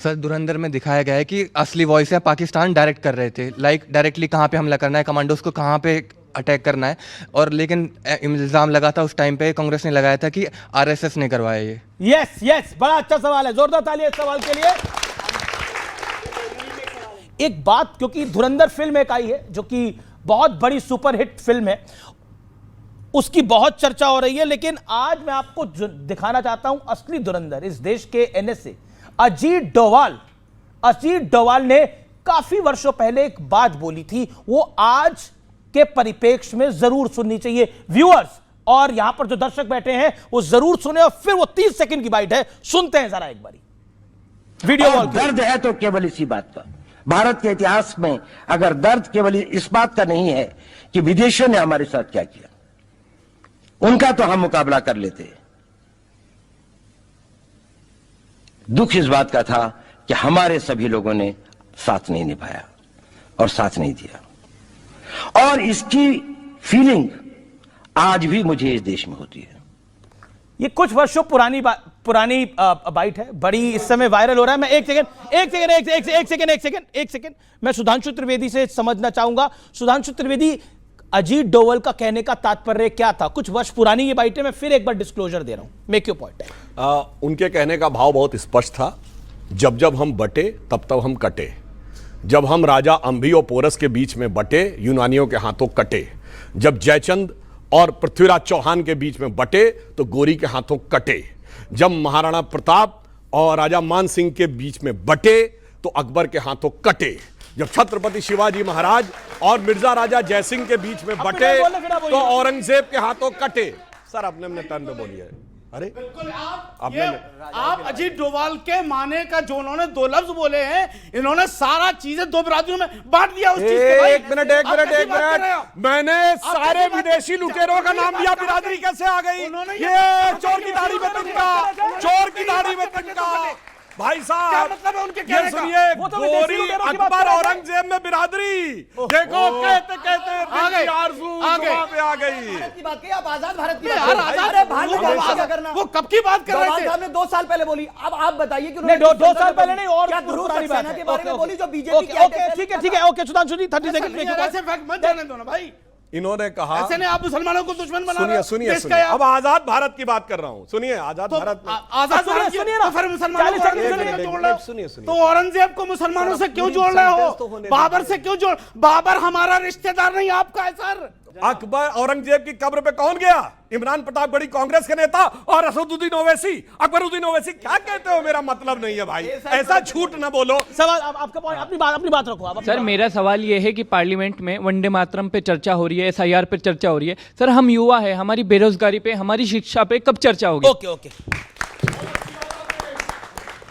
Sir धुरंधर में दिखाया गया है कि असली वॉइस है पाकिस्तान डायरेक्ट कर रहे थे, लाइक डायरेक्टली कहाँ पे हमला करना है, कमांडोज को कहाँ पे अटैक करना है। और लेकिन इल्ज़ाम लगा था उस टाइम पे, कांग्रेस ने लगाया था कि आरएसएस ने करवाया ये। यस यस, बड़ा अच्छा सवाल है, जोरदार ताली इस सवाल के लिए। एक बात, क्योंकि धुरंधर फिल्म एक आई है जो कि बहुत बड़ी सुपरहिट फिल्म है, उसकी बहुत चर्चा हो रही है, लेकिन आज मैं आपको दिखाना चाहता हूं असली धुरंधर। इस देश के एनएसए अजीत डोवाल ने काफी वर्षों पहले एक बात बोली थी, वो आज के परिप्रेक्ष्य में जरूर सुननी चाहिए व्यूअर्स, और यहां पर जो दर्शक बैठे हैं वो जरूर सुने, और फिर वो 30 सेकंड की बाइट है, सुनते हैं जरा एक बारी वीडियो कॉल। दर्द है तो केवल इसी बात का, भारत के इतिहास में अगर दर्द केवल इस बात का नहीं है कि विदेशियों ने हमारे साथ क्या किया, उनका तो हम मुकाबला कर लेते। दुख इस बात का था कि हमारे सभी लोगों ने साथ नहीं निभाया और साथ नहीं दिया, और इसकी फीलिंग आज भी मुझे इस देश में होती है। ये कुछ वर्षों पुरानी बाइट है, बड़ी इस समय वायरल हो रहा है। मैं एक सेकंड मैं सुधांशु त्रिवेदी से समझना चाहूंगा। सुधांशु त्रिवेदी, अजीत डोवल का कहने का तात्पर्य क्या था? कुछ वर्ष पुरानी ये बाइट है, मैं फिर एक बार डिस्क्लोजर दे रहा हूं, मेक योर पॉइंट। उनके कहने का भाव बहुत स्पष्ट था, जब जब हम बटे तब तब हम कटे। जब हम राजा अंभी और पोरस के बीच में बटे, यूनानियों के हाथों कटे। जब जयचंद और पृथ्वीराज चौहान के बीच में बटे तो गोरी के हाथों कटे। जब महाराणा प्रताप और राजा मान सिंह के बीच में बटे तो अकबर के हाथों कटे। जब छत्रपति शिवाजी महाराज और मिर्जा राजा जयसिंह के बीच में बटे तो औरंगजेब के हाथों कटे। सर अपने अपने टर्न पे बोलिए। अरे आप अजीत डोभाल के माने का जो उन्होंने दो लफ्ज बोले हैं, इन्होंने सारा चीजें दो बिरादरियों में बांट दिया। उस चीज को एक मिनट मैंने सारे विदेशी लुटेरों का नाम दिया, बिरादरी कैसे आ गई? ये चोर की दाढ़ी में तिनका, भाई साहब मतलब है उनके ये सुनिए, गोरी अकबर औरंगजेब में बिरादरी, देखो कहते आरज़ू पे आ गई। की बात की, आप आजाद भारत की बात, वो कब की बात कर रहे थे? साहब ने 2 साल पहले बोली, अब आप बताइए कि 2 साल पहले नहीं, और क्या ध्रुव सक्सेना के बारे में बोली जो बीजेपी ठीक है ओके सुधांशु जी 30 सेकंड ऐसे फैक्ट मत जाने दो ना भाई। इन्होंने कहा ऐसे नहीं, आप मुसलमानों को दुश्मन बना रहे हो। सुनिए अब आजाद भारत की बात कर रहा हूं, सुनिए आजाद भारत में आजाद भारत सुनिए ना, फिर मुसलमानों को जोड़ रहे हो। तो औरंगजेब को मुसलमानों से क्यों जोड़ रहे हो? बाबर से क्यों जोड़? बाबर हमारा रिश्तेदार नहीं, आपका है सर। अकबर औरंगजेब की कब्र पे कौन गया? इमरान प्रतापगढ़ी कांग्रेस के नेता और असदुद्दीन ओवैसी, अकबरुद्दीन ओवैसी। क्या कहते हो? मेरा मतलब नहीं है भाई, ऐसा झूठ ना बोलो। सवाल आपका पॉइंट, अपनी बात रखो आप। सर मेरा सवाल ये है कि पार्लियामेंट में वंदे मातरम पे चर्चा हो रही है, एसआईआर पे चर्चा हो रही है। सर हम युवा है, हमारी बेरोजगारी पे, हमारी शिक्षा पे कब चर्चा होगी? ओके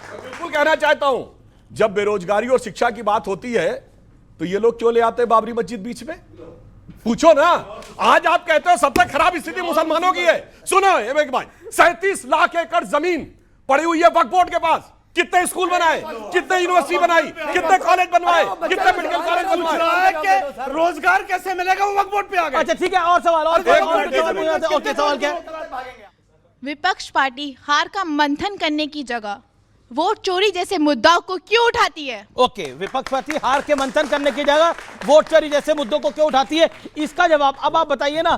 बिल्कुल कहना चाहता हूं, जब बेरोजगारी और शिक्षा की बात होती है तो ये लोग क्यों ले आते हैं बाबरी मस्जिद बीच में? पूछो ना। आज आप कहते हो सबसे खराब स्थिति मुसलमानों की है। सुनो एक बात, 37 लाख एकड़ जमीन पड़ी हुई है वक्फ बोर्ड के पास। कितने स्कूल बनाए, कितने यूनिवर्सिटी बनाई, कितने कॉलेज बनवाए, कितने मेडिकल कॉलेज बनवाए? रोजगार कैसे मिलेगा? वो वक्फ बोर्ड पे आ गए। अच्छा ठीक है, और सवाल ओके सवाल क्या? विपक्ष पार्टी हार का मंथन करने की जगह वोट चोरी जैसे मुद्दों को क्यों उठाती है? ओके, विपक्ष पार्टी हार के मंथन करने की जगह वोट चोरी जैसे मुद्दों को क्यों उठाती है, इसका जवाब अब आप बताइए ना।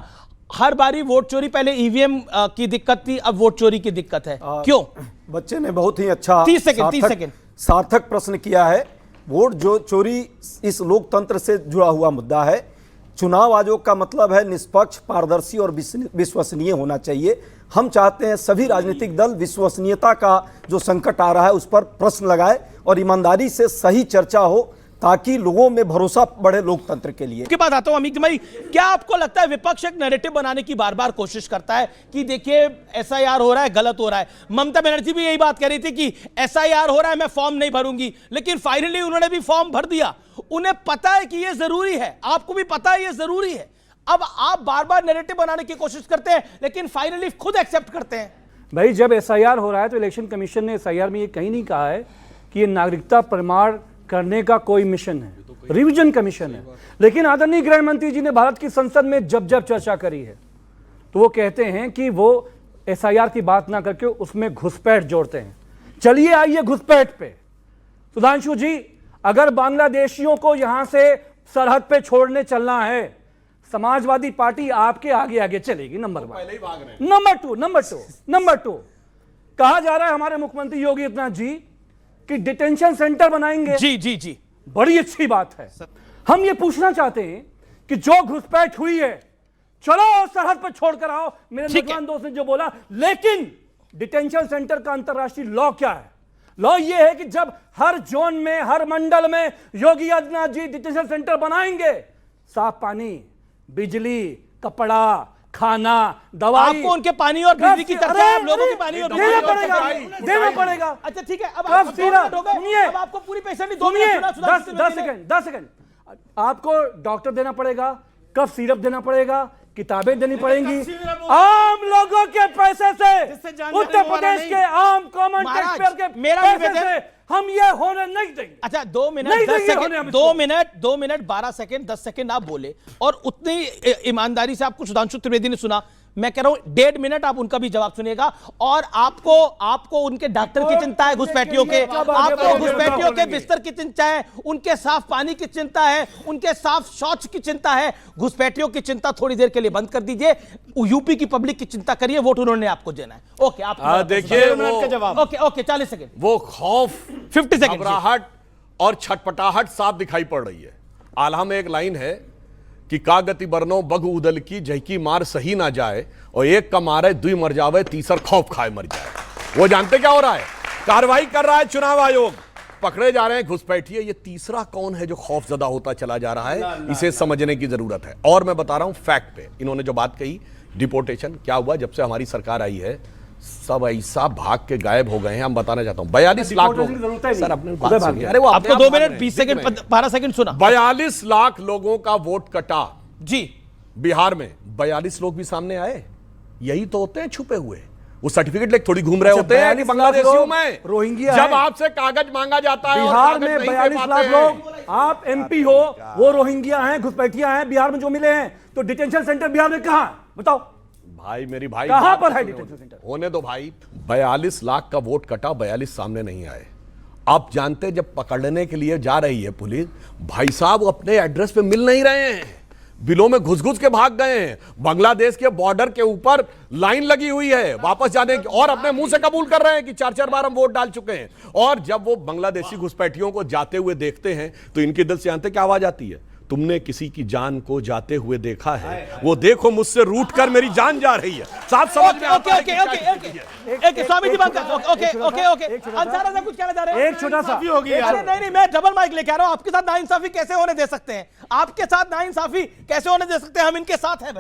हर बारी वोट चोरी, पहले ईवीएम की दिक्कत थी, अब वोट चोरी की दिक्कत है, क्यों? बच्चे ने बहुत ही अच्छा 30 सेकंड सार्थक प्रश्न किया है। वोट जो चोरी इस लोकतंत्र से जुड़ा हुआ मुद्दा है। चुनाव आयोग का मतलब है निष्पक्ष, पारदर्शी और विश्वसनीय होना चाहिए। हम चाहते हैं सभी राजनीतिक दल विश्वसनीयता का जो संकट आ रहा है उस पर प्रश्न लगाए और ईमानदारी से सही चर्चा हो, ताकि लोगों में भरोसा बढ़े लोकतंत्र के लिए। के बाद आता हूं अमित भाई, क्या आपको लगता है विपक्ष एक नैरेटिव बनाने की बार बार कोशिश करता है कि देखिए एसआईआर हो रहा है, गलत हो रहा है? ममता बनर्जी भी यही बात कह रही थी कि एसआईआर हो रहा है, मैं फॉर्म नहीं भरूंगी, लेकिन फाइनली उन्होंने भी फॉर्म भर दिया। उन्हें पता है कि यह जरूरी है, आपको भी पता है यह जरूरी है। अब आप बार बार नैरेटिव बनाने की कोशिश करते हैं, लेकिन फाइनली खुद एक्सेप्ट करते हैं। भाई जब एसआईआर हो रहा है तो इलेक्शन कमीशन ने एसआईआर में ये कहीं नहीं कहा है कि ये नागरिकता प्रमाण करने का कोई मिशन है, रिवीजन कमीशन है। लेकिन आदरणीय गृह मंत्री जी ने भारत की संसद में जब चर्चा करी है तो वो कहते हैं कि वो एसआईआर की बात ना करके उसमें घुसपैठ जोड़ते हैं। चलिए आइए घुसपैठ पे। सुधांशु जी, अगर बांग्लादेशियों को यहां से सरहद पे छोड़ने चलना है, समाजवादी पार्टी आपके आगे आगे चलेगी। नंबर 1। नंबर टू, कहा जा रहा है हमारे मुख्यमंत्री योगी आदित्यनाथ जी कि डिटेंशन सेंटर बनाएंगे। जी बड़ी अच्छी बात है। हम ये पूछना चाहते हैं कि जो घुसपैठ हुई है, चलो सरहद पर छोड़कर आओ, मेरे नौजवान दोस्त ने जो बोला, लेकिन डिटेंशन सेंटर का अंतरराष्ट्रीय लॉ क्या है? लॉ ये है कि जब हर जोन में, हर मंडल में योगी आदित्यनाथ जी डिटेंशन सेंटर बनाएंगे, साफ पानी, बिजली, कपड़ा, खाना, दवाई, आपको उनके पानी और बिजली की चर्चा है, लोगों की पानी और देना पड़ेगा। अच्छा ठीक है, अब कब आपको सिरप, सुनिए, अब आपको पूरी पेशेंट 2 मिनट 10 सेकंड, आपको डॉक्टर देना पड़ेगा, कब सिरप देना पड़ेगा, किताबें देनी पड़ेंगी, आम लोगों के पैसे से, उत्तर प्रदेश के आम कॉमन टैक्सपेयर के पैसे से हम ये होने नहीं देंगे। अच्छा 2 minute 10 second, 2 minute 12 second 10 second आप बोले, और उतनी ईमानदारी से आपको सुधांशु त्रिवेदी ने सुना। मैं कह रहा हूं 1.5 मिनट आप उनका भी जवाब सुनिएगा। और आपको उनके डॉक्टर की चिंता है, घुसपैठियों के, आपको घुसपैठियों के बिस्तर की चिंता है, उनके साफ पानी की चिंता है, उनके साफ शौच की चिंता है। घुसपैठियों की चिंता थोड़ी देर के लिए बंद कर दीजिए, यूपी की पब्लिक की चिंता करिए, वोट उन्होंने आपको देना है। ओके, आप देखिए ओके 40 सेकंड, वो खौफ, 50 सेकंड, घबराहट और छटपटाहट साफ दिखाई पड़ रही है। आल्हा में एक लाइन है कि का गति बरनो बग उदल की, जहकी मार सही ना जाए, और एक का मारे दुई मर जावे, तीसर खौफ खाए मर जाए। वो जानते क्या हो रहा है? कार्रवाई कर रहा है चुनाव आयोग, पकड़े जा रहे हैं घुसपैठिए। ये तीसरा कौन है जो खौफजदा होता चला जा रहा है? इसे समझने की जरूरत है। और मैं बता रहा हूं फैक्ट पे, इन्होंने जो बात कही डिपोर्टेशन, क्या हुआ जब से हमारी सरकार आई है, सब ऐसा भाग के गायब हो गए हैं। हम बताना चाहता हूं 42 लाख लोग, सर अपने बात सुनिए। अरे वो आपको 2 मिनट 20 सेकंड 12 सेकंड सुना। 42 लाख लोगों का वोट कटा जी बिहार में। 42 लोग भी सामने आए, यही तो होते हैं छुपे हुए। वो सर्टिफिकेट लेके थोड़ी घूम रहे होते हैं कि बांग्लादेशियों में रोहिंग्या जब आपसे कागज मांगा जाता है। बिहार में 42 लाख लोग, आप एमपी हो, वो रोहिंग्या हैं, घुसपैठिया हैं, बिहार में जो मिले हैं। तो डिटेंशन सेंटर बिहार में कहां, बताओ भाई? मेरी भाई कहां पर है डिटेंशन सेंटर? होने दो भाई। 42 लाख का वोट कटा, 42 सामने नहीं आए। आप जानते जब पकड़ने के लिए जा रही है पुलिस, भाई साहब अपने एड्रेस पे मिल नहीं रहे हैं, बिलों में घुस के भाग गए हैं। बांग्लादेश के बॉर्डर के ऊपर लाइन लगी हुई है वापस जाने की, और अपने मुंह से कबूल कर रहे हैं कि 4-4 बार हम वोट डाल चुके हैं। और जब वो बांग्लादेशी घुसपैठियों को जाते हुए देखते हैं तो इनके दिल से जानते क्या आवाज आती है? तुमने किसी की जान को जाते हुए देखा है? वो देखो मुझसे रूठ कर मेरी जान जा रही है। साफ समझ में आता है कि क्या स्थिति है। ओके स्वामी जी बात कर, ओके अंसारा साहब कुछ कहना चाह रहे हैं? एक छोटा सा अरे नहीं मैं डबल माइक लेके आ रहा हूं। आपके साथ नाइंसाफी कैसे होने दे सकते हैं? आपके साथ नाइंसाफी कैसे होने दे सकते हैं? हम इनके साथ हैं भाई।